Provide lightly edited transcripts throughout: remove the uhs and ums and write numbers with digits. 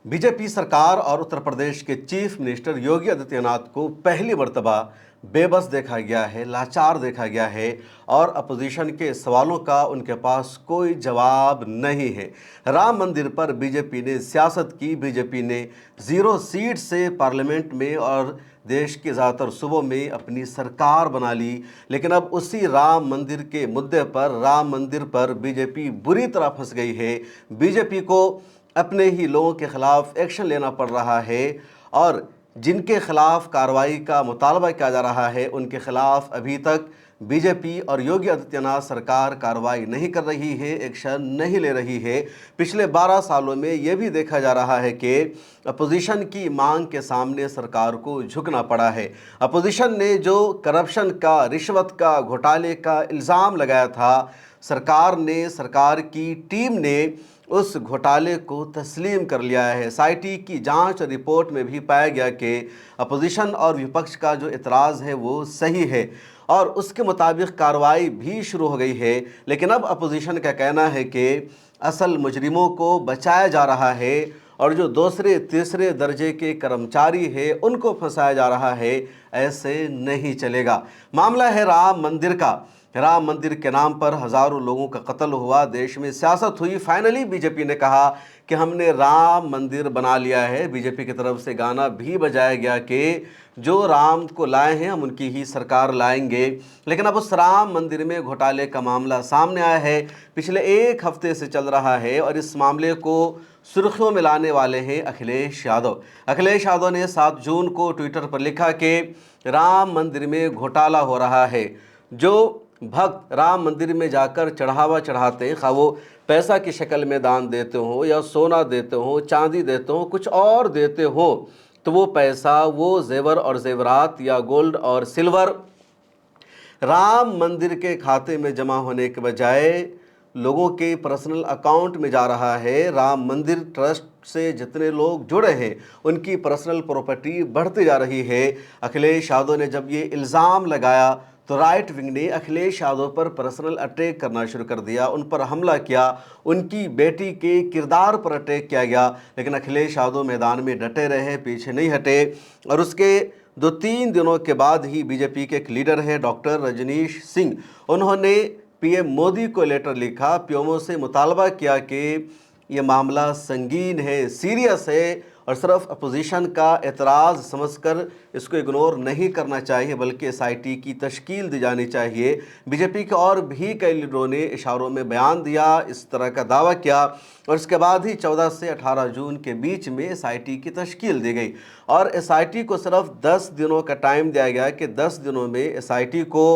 BJP सरकार और उत्तर प्रदेश के चीफ मिनिस्टर योगी आदित्यनाथ को पहली मर्तबा बेबस देखा गया है, लाचार देखा गया है और अपोजिशन के सवालों का उनके पास कोई जवाब नहीं है। राम मंदिर पर बीजेपी ने सियासत की, बीजेपी ने 0 सीट से पार्लियामेंट में और देश के ज़्यादातर सूबों में अपनी सरकार बना ली, लेकिन अब उसी राम मंदिर के मुद्दे पर, राम मंदिर पर बीजेपी बुरी तरह फंस गई है। बीजेपी को अपने ही लोगों के खिलाफ एक्शन लेना पड़ रहा है और जिनके खिलाफ कार्रवाई का मुतालबा किया जा रहा है उनके खिलाफ अभी तक बीजेपी और योगी आदित्यनाथ सरकार कार्रवाई नहीं कर रही है, एक्शन नहीं ले रही है। पिछले 12 सालों में यह भी देखा जा रहा है कि अपोजिशन की मांग के सामने सरकार को झुकना पड़ा है। अपोजिशन ने जो करप्शन का, रिश्वत का, घोटाले का इल्ज़ाम लगाया था, सरकार की टीम ने उस घोटाले को तस्लीम कर लिया है। एसआईटी की जांच रिपोर्ट में भी पाया गया कि अपोजिशन और विपक्ष का जो इतराज़ है वो सही है और उसके मुताबिक कार्रवाई भी शुरू हो गई है। लेकिन अब अपोजिशन का कहना है कि असल मुजरिमों को बचाया जा रहा है और जो दूसरे तीसरे दर्जे के कर्मचारी है उनको फंसाया जा रहा है। ऐसे नहीं चलेगा। मामला है राम मंदिर का। राम मंदिर के नाम पर हज़ारों लोगों का कत्ल हुआ, देश में सियासत हुई। फाइनली बीजेपी ने कहा कि हमने राम मंदिर बना लिया है। बीजेपी की तरफ से गाना भी बजाया गया कि जो राम को लाए हैं हम उनकी ही सरकार लाएंगे। लेकिन अब उस राम मंदिर में घोटाले का मामला सामने आया है, पिछले 1 हफ्ते से चल रहा है और इस मामले को सुर्खियों में लाने वाले हैं अखिलेश यादव। अखिलेश यादव ने 7 जून को ट्विटर पर लिखा कि राम मंदिर में घोटाला हो रहा है। जो भक्त राम मंदिर में जाकर चढ़ावा चढ़ाते हैं, खा वो पैसा की शक्ल में दान देते हो या सोना देते हो, चांदी देते हो, कुछ और देते हो, तो वो पैसा, वो जेवर और जेवरात या गोल्ड और सिल्वर राम मंदिर के खाते में जमा होने के बजाय लोगों के पर्सनल अकाउंट में जा रहा है। राम मंदिर ट्रस्ट से जितने लोग जुड़े हैं उनकी पर्सनल प्रॉपर्टी बढ़ती जा रही है। अखिलेश यादव ने जब ये इल्ज़ाम लगाया तो राइट विंग ने अखिलेश यादव पर पर्सनल अटैक करना शुरू कर दिया, उन पर हमला किया, उनकी बेटी के किरदार पर अटैक किया गया। लेकिन अखिलेश यादव मैदान में डटे रहे, पीछे नहीं हटे और उसके 2-3 दिनों के बाद ही बीजेपी के एक लीडर है डॉक्टर रजनीश सिंह, उन्होंने पीएम मोदी को लेटर लिखा, पीएमओ से मुतालबा किया कि ये मामला संगीन है, सीरियस है और सिर्फ अपोजिशन का एतराज़ समझकर इसको इग्नोर नहीं करना चाहिए बल्कि एसआईटी की तश्कील दी जानी चाहिए। बीजेपी के और भी कई लीडरों ने इशारों में बयान दिया, इस तरह का दावा किया और इसके बाद ही 14 से 18 जून के बीच में एसआईटी की तश्कील दी गई और एसआईटी को सिर्फ 10 दिनों का टाइम दिया गया कि 10 दिनों में एसआईटी को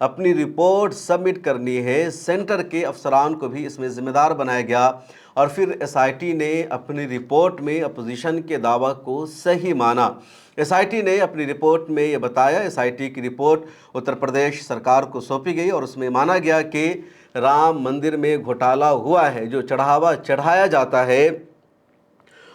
अपनी रिपोर्ट सबमिट करनी है। सेंटर के अफसरान को भी इसमें जिम्मेदार बनाया गया और फिर एसआईटी ने अपनी रिपोर्ट में अपोजिशन के दावा को सही माना। एसआईटी ने अपनी रिपोर्ट में ये बताया, एसआईटी की रिपोर्ट उत्तर प्रदेश सरकार को सौंपी गई और उसमें माना गया कि राम मंदिर में घोटाला हुआ है। जो चढ़ावा चढ़ाया जाता है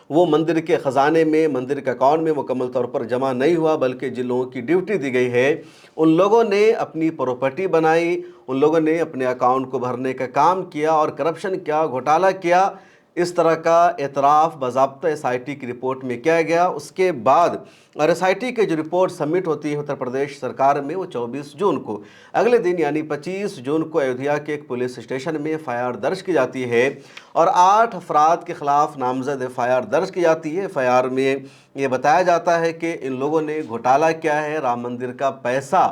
वो मंदिर के ख़जाने में, मंदिर के अकाउंट में मुकम्मल तौर पर जमा नहीं हुआ, बल्कि जिन लोगों की ड्यूटी दी गई है उन लोगों ने अपनी प्रॉपर्टी बनाई, उन लोगों ने अपने अकाउंट को भरने का काम किया और करप्शन किया, घोटाला किया। इस तरह का एतराफ़ बाज़ाब्ता एसआईटी की रिपोर्ट में किया गया। उसके बाद और एसआईटी की जो रिपोर्ट सबमिट होती है उत्तर प्रदेश सरकार में वो 24 जून को, अगले दिन यानी 25 जून को अयोध्या के एक पुलिस स्टेशन में एफआईआर दर्ज की जाती है और 8 अफराद के खिलाफ नामजद एफआईआर दर्ज की जाती है। एफआईआर में ये बताया जाता है कि इन लोगों ने घोटाला किया है, राम मंदिर का पैसा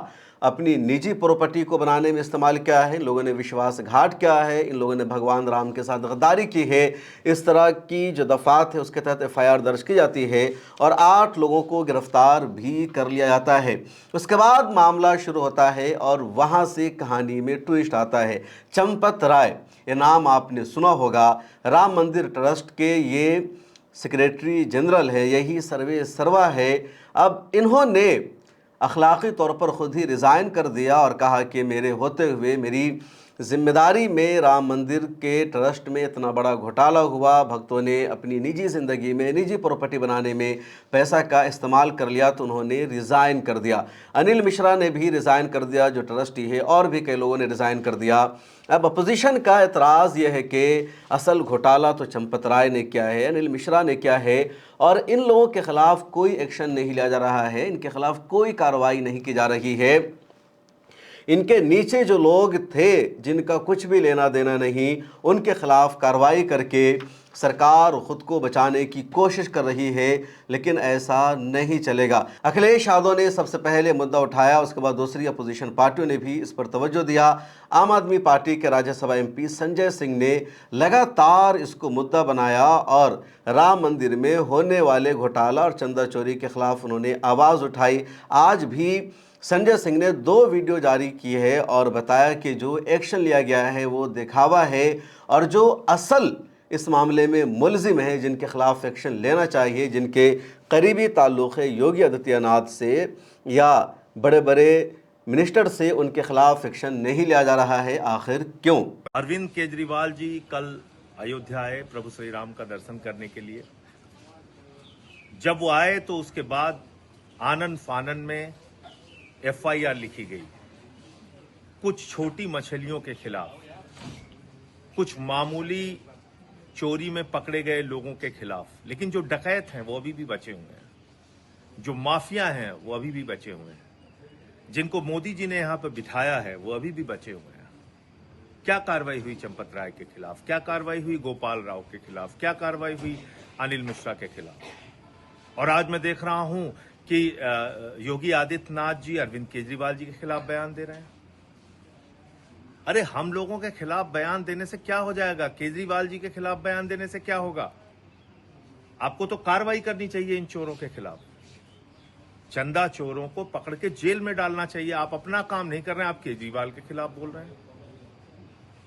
अपनी निजी प्रॉपर्टी को बनाने में इस्तेमाल किया है, इन लोगों ने विश्वासघात किया है, इन लोगों ने भगवान राम के साथ गद्दारी की है। इस तरह की जो दफ़ात है उसके तहत एफआईआर दर्ज की जाती है और 8 लोगों को गिरफ्तार भी कर लिया जाता है। उसके बाद मामला शुरू होता है और वहाँ से कहानी में ट्विस्ट आता है। चंपत राय, ये नाम आपने सुना होगा, राम मंदिर ट्रस्ट के ये सेक्रेटरी जनरल है, यही सर्वे सर्वा है। अब इन्होंने अखलाक़ी तौर पर ख़ुद ही रिज़ाइन कर दिया और कहा कि मेरे होते हुए, मेरी जिम्मेदारी में राम मंदिर के ट्रस्ट में इतना बड़ा घोटाला हुआ, भक्तों ने अपनी निजी ज़िंदगी में निजी प्रॉपर्टी बनाने में पैसा का इस्तेमाल कर लिया तो उन्होंने रिज़ाइन कर दिया। अनिल मिश्रा ने भी रिज़ाइन कर दिया जो ट्रस्टी है, और भी कई लोगों ने रिज़ाइन कर दिया। अब अपोजिशन का एतराज़ यह है कि असल घोटाला तो चंपत राय ने किया है, अनिल मिश्रा ने किया है, और इन लोगों के ख़िलाफ़ कोई एक्शन नहीं लिया जा रहा है, इनके ख़िलाफ़ कोई कार्रवाई नहीं की जा रही है। इनके नीचे जो लोग थे जिनका कुछ भी लेना देना नहीं, उनके खिलाफ कार्रवाई करके सरकार खुद को बचाने की कोशिश कर रही है, लेकिन ऐसा नहीं चलेगा। अखिलेश यादव ने सबसे पहले मुद्दा उठाया, उसके बाद दूसरी अपोजिशन पार्टियों ने भी इस पर तवज्जो दिया। आम आदमी पार्टी के राज्यसभा एमपी संजय सिंह ने लगातार इसको मुद्दा बनाया और राम मंदिर में होने वाले घोटाला और चंदा चोरी के खिलाफ उन्होंने आवाज़ उठाई। आज भी संजय सिंह ने 2 वीडियो जारी की है और बताया कि जो एक्शन लिया गया है वो दिखावा है, और जो असल इस मामले में मुलजिम है, जिनके खिलाफ एक्शन लेना चाहिए, जिनके करीबी ताल्लुक़ है योगी आदित्यनाथ से या बड़े बड़े मिनिस्टर से, उनके खिलाफ एक्शन नहीं लिया जा रहा है। आखिर क्यों? अरविंद केजरीवाल जी कल अयोध्या आए प्रभु श्री राम का दर्शन करने के लिए। जब वो आए तो उसके बाद आनन फानन में FIR लिखी गई, कुछ छोटी मछलियों के खिलाफ, कुछ मामूली चोरी में पकड़े गए लोगों के खिलाफ। लेकिन जो डकैत हैं वो अभी भी बचे हुए हैं, जो माफिया हैं वो अभी भी बचे हुए हैं, जिनको मोदी जी ने यहां पर बिठाया है वो अभी भी बचे हुए हैं। क्या कार्रवाई हुई चंपत राय के खिलाफ, क्या कार्रवाई हुई गोपाल राव के खिलाफ, क्या कार्रवाई हुई अनिल मिश्रा के खिलाफ। और आज मैं देख रहा हूं कि योगी आदित्यनाथ जी अरविंद केजरीवाल जी के खिलाफ बयान दे रहे हैं। अरे हम लोगों के खिलाफ बयान देने से क्या हो जाएगा, केजरीवाल जी के खिलाफ बयान देने से क्या होगा। आपको तो कार्रवाई करनी चाहिए इन चोरों के खिलाफ, चंदा चोरों को पकड़ के जेल में डालना चाहिए। आप अपना काम नहीं कर रहे हैं, आप केजरीवाल के खिलाफ बोल रहे हैं।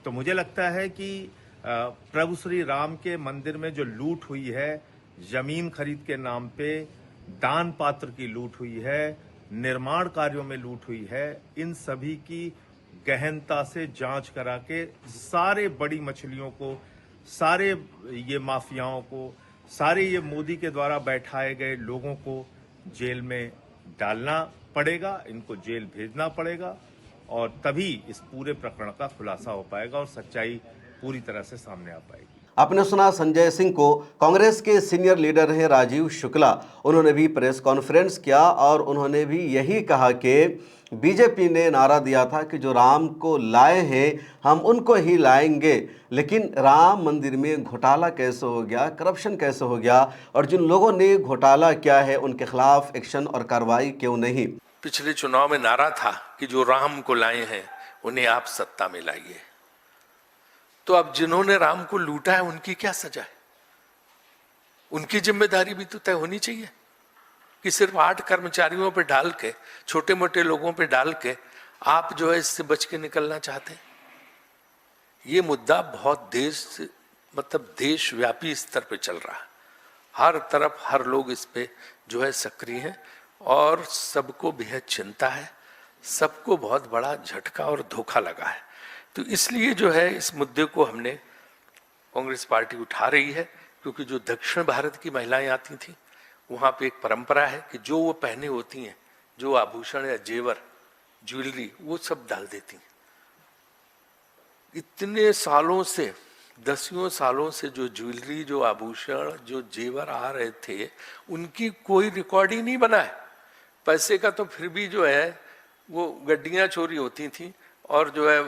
तो मुझे लगता है कि प्रभु श्री राम के मंदिर में जो लूट हुई है, जमीन खरीद के नाम पे दान पात्र की लूट हुई है, निर्माण कार्यों में लूट हुई है, इन सभी की गहनता से जांच करा के सारे बड़ी मछलियों को, सारे ये माफियाओं को, सारे ये मोदी के द्वारा बैठाए गए लोगों को जेल में डालना पड़ेगा, इनको जेल भेजना पड़ेगा, और तभी इस पूरे प्रकरण का खुलासा हो पाएगा और सच्चाई पूरी तरह से सामने आ पाएगी। आपने सुना संजय सिंह को। कांग्रेस के सीनियर लीडर हैं राजीव शुक्ला, उन्होंने भी प्रेस कॉन्फ्रेंस किया और उन्होंने भी यही कहा कि बीजेपी ने नारा दिया था कि जो राम को लाए हैं हम उनको ही लाएंगे, लेकिन राम मंदिर में घोटाला कैसे हो गया, करप्शन कैसे हो गया, और जिन लोगों ने घोटाला किया है उनके खिलाफ एक्शन और कार्रवाई क्यों नहीं। पिछले चुनाव में नारा था कि जो राम को लाए हैं उन्हें आप सत्ता में लाइए। तो अब जिन्होंने राम को लूटा है उनकी क्या सजा है? उनकी जिम्मेदारी भी तो तय होनी चाहिए कि सिर्फ 8 कर्मचारियों पे डाल के, छोटे मोटे लोगों पे डाल के आप जो है इससे बच के निकलना चाहते हैं। ये मुद्दा बहुत देशव्यापी स्तर पे चल रहा है। हर तरफ हर लोग इस पे जो है सक्रिय हैं और सबको बेहद चिंता है, सबको बहुत बड़ा झटका और धोखा लगा है। तो इसलिए जो है इस मुद्दे को हमने कांग्रेस पार्टी उठा रही है, क्योंकि जो दक्षिण भारत की महिलाएं आती थी वहां पे एक परंपरा है कि जो वो पहने होती हैं, जो आभूषण या जेवर ज्वेलरी, वो सब डाल देती हैं। इतने सालों से, दसियों सालों से जो ज्वेलरी, जो आभूषण, जो जेवर आ रहे थे, उनकी कोई रिकॉर्ड ही नहीं बना है। पैसे का तो फिर भी जो है वो गड्डियां चोरी होती थी, और जो है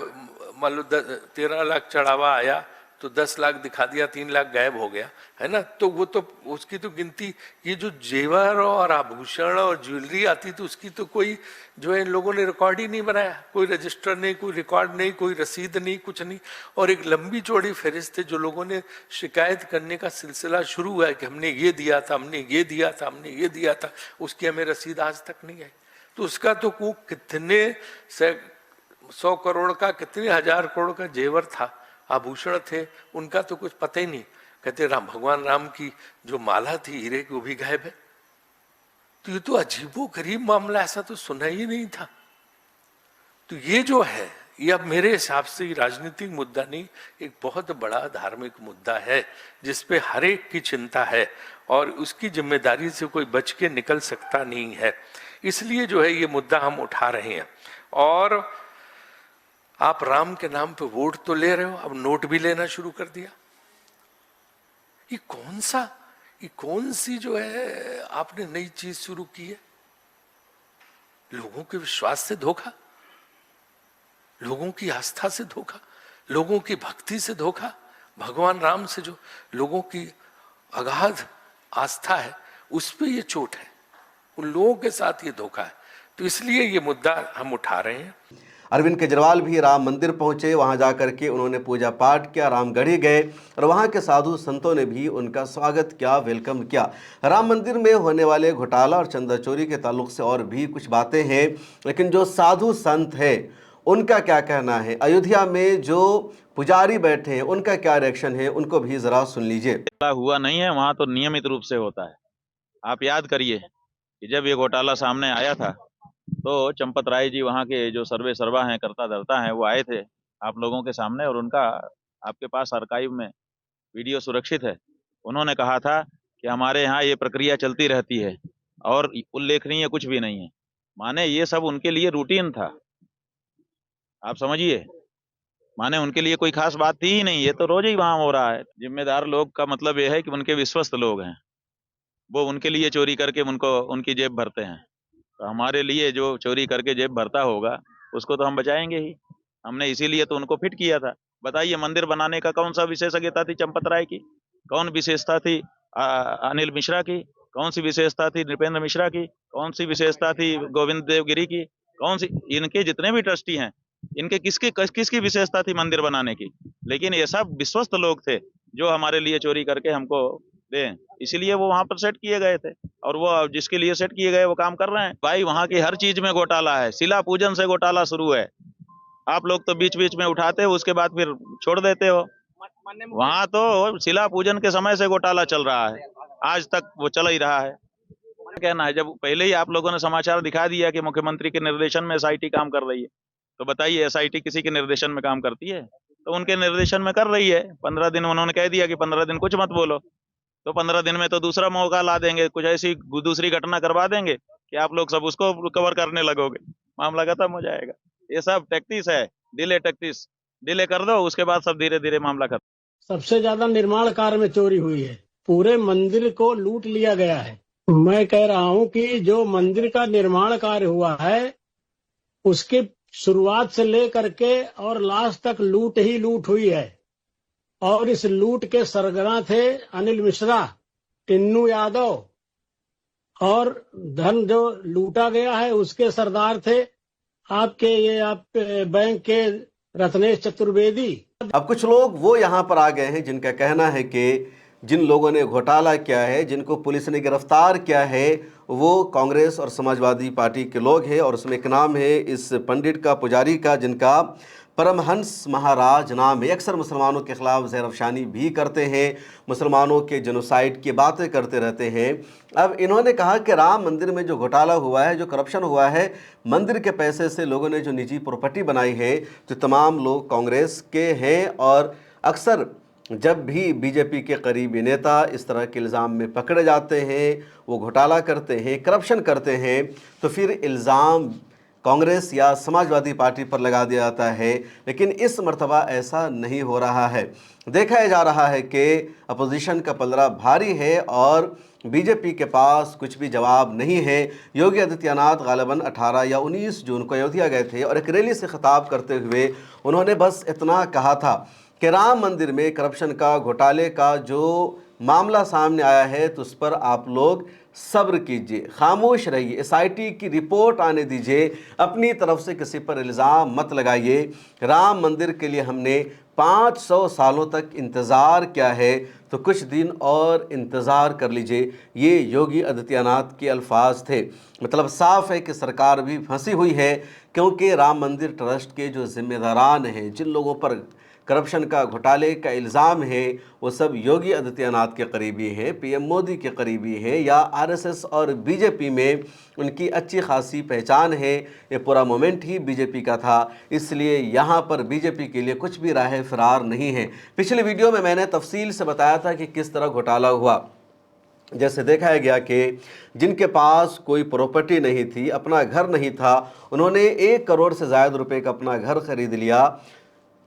मान लो 13 लाख चढ़ावा आया तो 10 लाख दिखा दिया, 3 लाख गायब हो गया, है ना। तो वो तो उसकी तो गिनती, ये जो जेवर और आभूषण और ज्वेलरी आती थी उसकी तो कोई जो है इन लोगों ने रिकॉर्ड ही नहीं बनाया। कोई रजिस्टर नहीं, कोई रिकॉर्ड नहीं, कोई रसीद नहीं, कुछ नहीं। और एक लंबी चौड़ी फहरिस्त है जो लोगों ने शिकायत करने का सिलसिला शुरू हुआ है कि हमने ये दिया था, हमने ये दिया था, हमने ये दिया था, उसकी हमें रसीद आज तक नहीं आई। तो उसका तो वो कितने 100 करोड़ का, कितने 1000 करोड़ का जेवर था, आभूषण थे, उनका तो कुछ पता ही नहीं। कहते भगवान राम की जो माला थी हीरे की, वो भी गायब है। तो ये तो अजीबो गरीब मामला, ऐसा तो सुना ही नहीं था। तो ये जो है यह मेरे हिसाब से राजनीतिक मुद्दा नहीं, एक बहुत बड़ा धार्मिक मुद्दा है जिस पे हर एक की चिंता है और उसकी जिम्मेदारी से कोई बच के निकल सकता नहीं है। इसलिए जो है ये मुद्दा हम उठा रहे हैं। और आप राम के नाम पे वोट तो ले रहे हो, अब नोट भी लेना शुरू कर दिया। ये कौन सी जो है आपने नई चीज शुरू की है? लोगों के विश्वास से धोखा, लोगों की आस्था से धोखा, लोगों की भक्ति से धोखा। भगवान राम से जो लोगों की अगाध आस्था है उस पे ये चोट है, उन लोगों के साथ ये धोखा है। तो इसलिए ये मुद्दा हम उठा रहे हैं। अरविंद केजरीवाल भी राम मंदिर पहुंचे, वहां जाकर के उन्होंने पूजा पाठ किया, रामगढ़ी गए और वहां के साधु संतों ने भी उनका स्वागत किया, वेलकम किया। राम मंदिर में होने वाले घोटाला और चंदा चोरी के ताल्लुक से और भी कुछ बातें हैं, लेकिन जो साधु संत हैं उनका क्या कहना है, अयोध्या में जो पुजारी बैठे हैं उनका क्या रिएक्शन है, उनको भी जरा सुन लीजिए। हुआ नहीं है, वहां तो नियमित रूप से होता है। आप याद करिए कि जब ये घोटाला सामने आया था तो चंपत राय जी वहाँ के जो सर्वे सर्वा हैं, करता धरता हैं, वो आए थे आप लोगों के सामने और उनका आपके पास आर्काइव में वीडियो सुरक्षित है। उन्होंने कहा था कि हमारे यहाँ ये प्रक्रिया चलती रहती है और उल्लेखनीय कुछ भी नहीं है। माने ये सब उनके लिए रूटीन था, आप समझिए। माने उनके लिए कोई खास बात थी ही नहीं, ये तो रोज ही वहाँ हो रहा है। जिम्मेदार लोग का मतलब ये है कि उनके विश्वस्त लोग हैं, वो उनके लिए चोरी करके उनको उनकी जेब भरते हैं। तो हमारे लिए जो चोरी करके जेब भरता होगा उसको तो हम बचाएंगे ही। हमने इसीलिए तो उनको फिट किया था। बताइए, मंदिर बनाने का कौन सा विशेषज्ञता थी चंपत राय की? कौन विशेषता थी अनिल मिश्रा की? कौन सी विशेषता थी नृपेंद्र मिश्रा की? कौन सी विशेषता थी गोविंद देवगिरी की? कौन सी, इनके जितने भी ट्रस्टी हैं, इनके किसकी विशेषता थी मंदिर बनाने की? लेकिन ये सब विश्वस्त लोग थे जो हमारे लिए चोरी करके हमको दें, इसीलिए वो वहां पर सेट किए गए थे और वो जिसके लिए सेट किए गए वो काम कर रहे हैं। भाई वहां की हर चीज में घोटाला है, शिला पूजन से घोटाला शुरू है। आप लोग तो बीच बीच में उठाते हो, उसके बाद फिर छोड़ देते हो। वहां तो शिला पूजन के समय से घोटाला चल रहा है, आज तक वो चल ही रहा है। कहना है, जब पहले ही आप लोगों ने समाचार दिखा दिया कि मुख्यमंत्री के निर्देशन में एसआईटी काम कर रही है, तो बताइए एसआईटी किसी के निर्देशन में काम करती है? तो उनके निर्देशन में कर रही है। 15 दिन उन्होंने कह दिया कि 15 दिन कुछ मत बोलो, तो 15 दिन में तो दूसरा मौका ला देंगे, कुछ ऐसी दूसरी घटना करवा देंगे कि आप लोग सब उसको कवर करने लगोगे, मामला खत्म हो जाएगा। ये सब टैक्टिस है, डिले टैक्टिस। डिले कर दो, उसके बाद सब धीरे धीरे मामला खत्म। सबसे ज्यादा निर्माण कार्य में चोरी हुई है, पूरे मंदिर को लूट लिया गया है। मैं कह रहा हूं कि जो मंदिर का निर्माण कार्य हुआ है उसकी शुरुआत से लेकर के और लास्ट तक लूट ही लूट हुई है और इस लूट के सरगना थे अनिल मिश्रा, टिन्नू यादव, और धन जो लूटा गया है उसके सरदार थे आप बैंक के रत्नेश चतुर्वेदी। अब कुछ लोग वो यहाँ पर आ गए हैं जिनका कहना है कि जिन लोगों ने घोटाला किया है, जिनको पुलिस ने गिरफ्तार किया है, वो कांग्रेस और समाजवादी पार्टी के लोग हैं और उसमें एक नाम है इस पंडित का, पुजारी का, जिनका परमहंस महाराज नाम है। अक्सर मुसलमानों के खिलाफ ज़हरअफ़शानी भी करते हैं, मुसलमानों के जेनोसाइड की बातें करते रहते हैं। अब इन्होंने कहा कि राम मंदिर में जो घोटाला हुआ है, जो करप्शन हुआ है, मंदिर के पैसे से लोगों ने जो निजी प्रॉपर्टी बनाई है, जो तमाम लोग कांग्रेस के हैं और अक्सर जब भी बीजेपी के करीबी नेता इस तरह के इल्ज़ाम में पकड़े जाते हैं, वो घोटाला करते हैं, करप्शन करते हैं, तो फिर इल्ज़ाम कांग्रेस या समाजवादी पार्टी पर लगा दिया जाता है। लेकिन इस मर्तबा ऐसा नहीं हो रहा है। देखा जा रहा है कि अपोजिशन का पलड़ा भारी है और बीजेपी के पास कुछ भी जवाब नहीं है। योगी आदित्यनाथ गालिबन 18 या 19 जून को अयोध्या गए थे और एक रैली से खिताब करते हुए उन्होंने बस इतना कहा था कि राम मंदिर में करप्शन का, घोटाले का जो मामला सामने आया है तो उस पर आप लोग सब्र कीजिए, खामोश रहिए, एसआईटी की रिपोर्ट आने दीजिए, अपनी तरफ से किसी पर इल्ज़ाम मत लगाइए। राम मंदिर के लिए हमने 500 सालों तक इंतज़ार किया है, तो कुछ दिन और इंतज़ार कर लीजिए। ये योगी आदित्यनाथ के अल्फाज थे। मतलब साफ़ है कि सरकार भी फंसी हुई है, क्योंकि राम मंदिर ट्रस्ट के जो ज़िम्मेदारान हैं, जिन लोगों पर करप्शन का, घोटाले का इल्ज़ाम है, वो सब योगी आदित्यनाथ के करीबी हैं, पीएम मोदी के करीबी हैं, या आरएसएस और बीजेपी में उनकी अच्छी खासी पहचान है। ये पूरा मोमेंट ही बीजेपी का था, इसलिए यहाँ पर बीजेपी के लिए कुछ भी राह फरार नहीं है। पिछले वीडियो में मैंने तफसील से बताया था कि किस तरह घोटाला हुआ। जैसे देखा गया कि जिनके पास कोई प्रॉपर्टी नहीं थी, अपना घर नहीं था, उन्होंने 1 करोड़ से ज़्यादा रुपए का अपना घर खरीद लिया।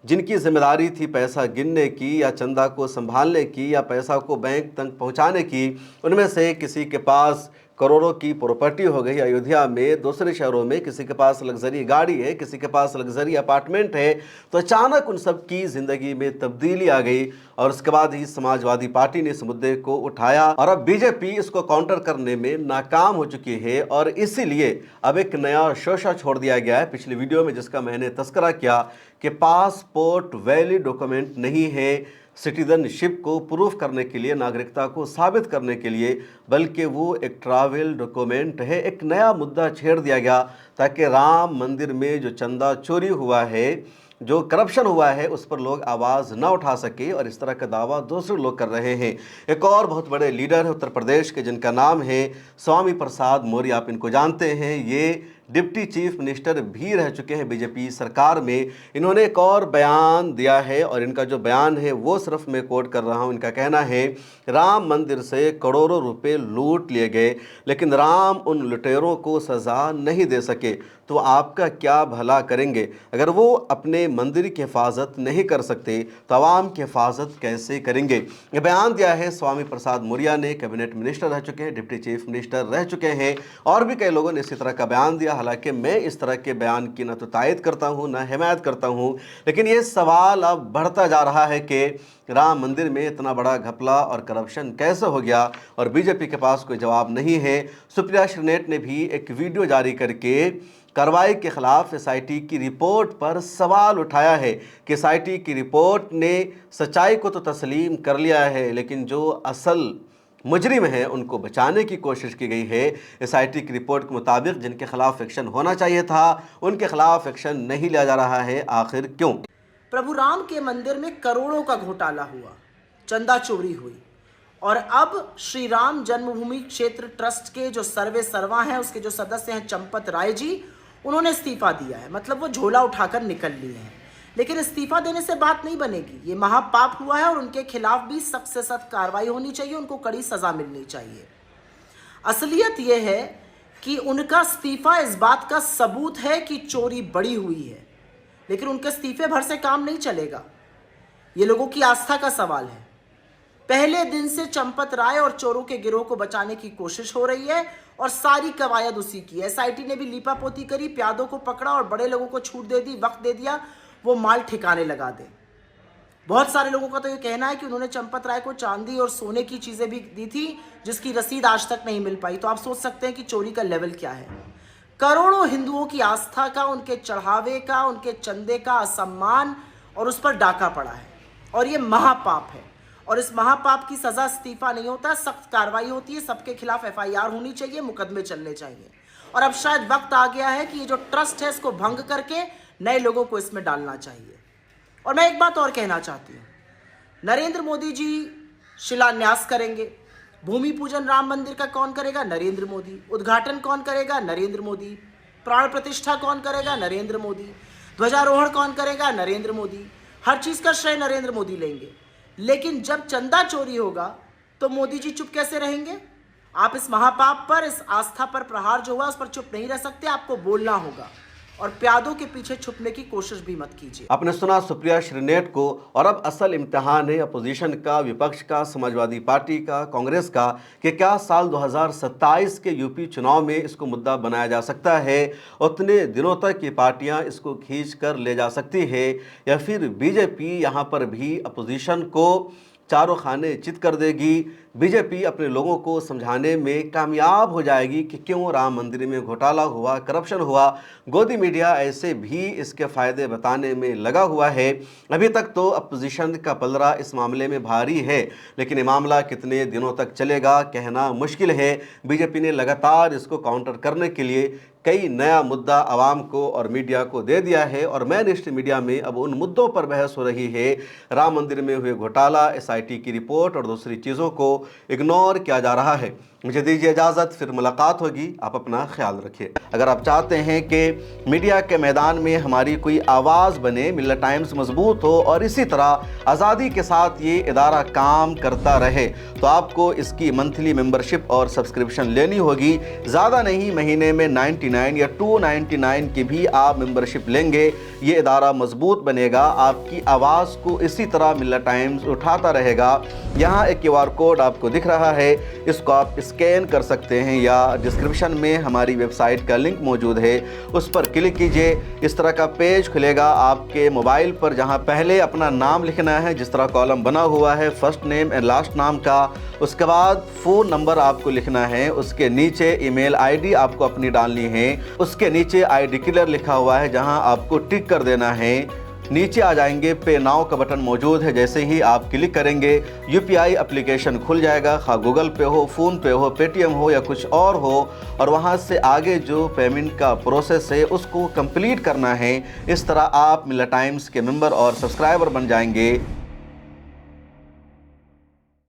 जिनकी जिम्मेदारी थी पैसा गिनने की या चंदा को संभालने की या पैसा को बैंक तक पहुंचाने की, उनमें से किसी के पास करोड़ों की प्रॉपर्टी हो गई। अयोध्या में, दूसरे शहरों में किसी के पास लग्जरी गाड़ी है, किसी के पास लग्जरी अपार्टमेंट है। तो अचानक उन सब की ज़िंदगी में तब्दीली आ गई और उसके बाद ही समाजवादी पार्टी ने इस मुद्दे को उठाया और अब बीजेपी इसको काउंटर करने में नाकाम हो चुकी है और इसीलिए अब एक नया शोशा छोड़ दिया गया है। पिछले वीडियो में जिसका मैंने तस्करा किया कि पासपोर्ट वैलिड डॉक्यूमेंट नहीं है सिटीजनशिप को प्रूफ करने के लिए, नागरिकता को साबित करने के लिए, बल्कि वो एक ट्रैवल डॉक्यूमेंट है। एक नया मुद्दा छेड़ दिया गया ताकि राम मंदिर में जो चंदा चोरी हुआ है, जो करप्शन हुआ है, उस पर लोग आवाज़ ना उठा सके और इस तरह का दावा दूसरे लोग कर रहे हैं। एक और बहुत बड़े लीडर है उत्तर प्रदेश के, जिनका नाम है स्वामी प्रसाद मौर्य। आप इनको जानते हैं, ये डिप्टी चीफ मिनिस्टर भी रह चुके हैं बीजेपी सरकार में। इन्होंने एक और बयान दिया है और इनका जो बयान है वो सिर्फ मैं कोट कर रहा हूँ। इनका कहना है, राम मंदिर से करोड़ों रुपए लूट लिए गए लेकिन राम उन लुटेरों को सज़ा नहीं दे सके, तो आपका क्या भला करेंगे? अगर वो अपने मंदिर की हिफाजत नहीं कर सकते तो आवाम की हिफाजत कैसे करेंगे? ये बयान दिया है स्वामी प्रसाद मौर्य ने। कैबिनेट मिनिस्टर रह चुके हैं, डिप्टी चीफ मिनिस्टर रह चुके हैं और भी कई लोगों ने इसी तरह का बयान दिया। हालांकि मैं इस तरह के बयान की न तो तायद करता हूं न हिमायत करता हूं, लेकिन ये सवाल अब बढ़ता जा रहा है कि राम मंदिर में इतना बड़ा घपला और करप्शन कैसे हो गया और बीजेपी के पास कोई जवाब नहीं है। सुप्रिया श्रीनेट ने भी एक वीडियो जारी करके कार्रवाई के खिलाफ एसआईटी की रिपोर्ट पर सवाल उठाया है कि एसआईटी की रिपोर्ट ने सच्चाई को तो तस्लीम कर लिया है, लेकिन जो असल मुजरिम है उनको बचाने की कोशिश की गई है। एसआईटी की रिपोर्ट के मुताबिक जिनके खिलाफ एक्शन होना चाहिए था उनके खिलाफ एक्शन नहीं लिया जा रहा है। आखिर क्यों? प्रभु राम के मंदिर में करोड़ों का घोटाला हुआ, चंदा चोरी हुई और अब श्री राम जन्मभूमि क्षेत्र ट्रस्ट के जो सर्वे सर्वा हैं, उसके जो सदस्य हैं चंपत राय जी, उन्होंने इस्तीफा दिया है। मतलब वो झोला उठाकर निकल लिए हैं। लेकिन इस्तीफा देने से बात नहीं बनेगी, ये महापाप हुआ है और उनके खिलाफ भी सख्त से सख्त कार्रवाई होनी चाहिए, उनको कड़ी सजा मिलनी चाहिए। असलियत ये है कि उनका इस्तीफा इस बात का सबूत है कि चोरी बड़ी हुई है, लेकिन उनके इस्तीफे भर से काम नहीं चलेगा। ये लोगों की आस्था का सवाल है। पहले दिन से चंपत राय और चोरों के गिरोह को बचाने की कोशिश हो रही है और सारी कवायद उसी की है। एसआईटी ने भी लीपापोती करी, प्यादों को पकड़ा और बड़े लोगों को छूट दे दी, वक्त दे दिया वो माल ठिकाने लगा दे। बहुत सारे लोगों का तो ये कहना है कि उन्होंने चंपत राय को चांदी और सोने की चीजें भी दी थी जिसकी रसीद आज तक नहीं मिल पाई। तो आप सोच सकते हैं कि चोरी का लेवल क्या है। करोड़ों हिंदुओं की आस्था का, उनके चढ़ावे का, उनके चंदे का असम्मान और उस पर डाका पड़ा है और ये महापाप है। और इस महापाप की सजा इस्तीफा नहीं होता, सख्त कार्रवाई होती है। सबके खिलाफ एफआईआर होनी चाहिए, मुकदमे चलने चाहिए। और अब शायद वक्त आ गया है कि ये जो ट्रस्ट है इसको भंग करके नए लोगों को इसमें डालना चाहिए। और मैं एक बात और कहना चाहती हूँ, नरेंद्र मोदी जी शिलान्यास करेंगे, भूमि पूजन राम मंदिर का कौन करेगा? नरेंद्र मोदी। उद्घाटन कौन करेगा? नरेंद्र मोदी। प्राण प्रतिष्ठा कौन करेगा? नरेंद्र मोदी। ध्वजारोहण कौन करेगा? नरेंद्र मोदी। हर चीज का श्रेय नरेंद्र मोदी लेंगे। लेकिन जब चंदा चोरी होगा तो मोदी जी चुप कैसे रहेंगे? आप इस महापाप पर, इस आस्था पर प्रहार जो हुआ उस पर चुप नहीं रह सकते, आपको बोलना होगा और प्यादों के पीछे छुपने की कोशिश भी मत कीजिए। आपने सुना सुप्रिया श्रीनेट को। और अब असल इम्तिहान है अपोजिशन का, विपक्ष का, समाजवादी पार्टी का, कांग्रेस का, कि क्या साल 2027 के यूपी चुनाव में इसको मुद्दा बनाया जा सकता है? उतने दिनों तक ये पार्टियां इसको खींच कर ले जा सकती है या फिर बीजेपी यहाँ पर भी अपोजिशन को चारों खाने चित कर देगी? बीजेपी अपने लोगों को समझाने में कामयाब हो जाएगी कि क्यों राम मंदिर में घोटाला हुआ, करप्शन हुआ। गोदी मीडिया ऐसे भी इसके फ़ायदे बताने में लगा हुआ है। अभी तक तो अपोजिशन का पलड़ा इस मामले में भारी है, लेकिन ये मामला कितने दिनों तक चलेगा कहना मुश्किल है। बीजेपी ने लगातार इसको काउंटर करने के लिए कई नया मुद्दा आवाम को और मीडिया को दे दिया है और मेन स्ट्रीम मीडिया में अब उन मुद्दों पर बहस हो रही है। राम मंदिर में हुए घोटाला, SIT की रिपोर्ट और दूसरी चीज़ों को इग्नोर किया जा रहा है। मुझे दीजिए इजाज़त, फिर मुलाकात होगी। आप अपना ख्याल रखिए। अगर आप चाहते हैं कि मीडिया के मैदान में हमारी कोई आवाज़ बने, मिल्लत टाइम्स मजबूत हो और इसी तरह आज़ादी के साथ ये इदारा काम करता रहे, तो आपको इसकी मंथली मेंबरशिप और सब्सक्रिप्शन लेनी होगी। ज़्यादा नहीं, महीने में 99 या 299 की भी आप मेंबरशिप लेंगे, ये इदारा मजबूत बनेगा। आपकी आवाज़ को इसी तरह मिल्लत टाइम्स उठाता रहेगा। यहाँ एक QR कोड आपको दिख रहा है, इसको आप स्कैन कर सकते हैं या डिस्क्रिप्शन में हमारी वेबसाइट का लिंक मौजूद है, उस पर क्लिक कीजिए। इस तरह का पेज खुलेगा आपके मोबाइल पर, जहां पहले अपना नाम लिखना है, जिस तरह कॉलम बना हुआ है फर्स्ट नेम एंड लास्ट नाम का। उसके बाद फ़ोन नंबर आपको लिखना है, उसके नीचे ईमेल ID आपको अपनी डालनी है, उसके नीचे आई डिक्लेयर लिखा हुआ है जहां आपको टिक कर देना है। नीचे आ जाएंगे, पे नाउ का बटन मौजूद है, जैसे ही आप क्लिक करेंगे UPI एप्लीकेशन खुल जाएगा, खा गूगल पे हो, फ़ोन पे हो, पेटीएम हो या कुछ और हो, और वहां से आगे जो पेमेंट का प्रोसेस है उसको कंप्लीट करना है। इस तरह आप मिल्लत टाइम्स के मेंबर और सब्सक्राइबर बन जाएंगे।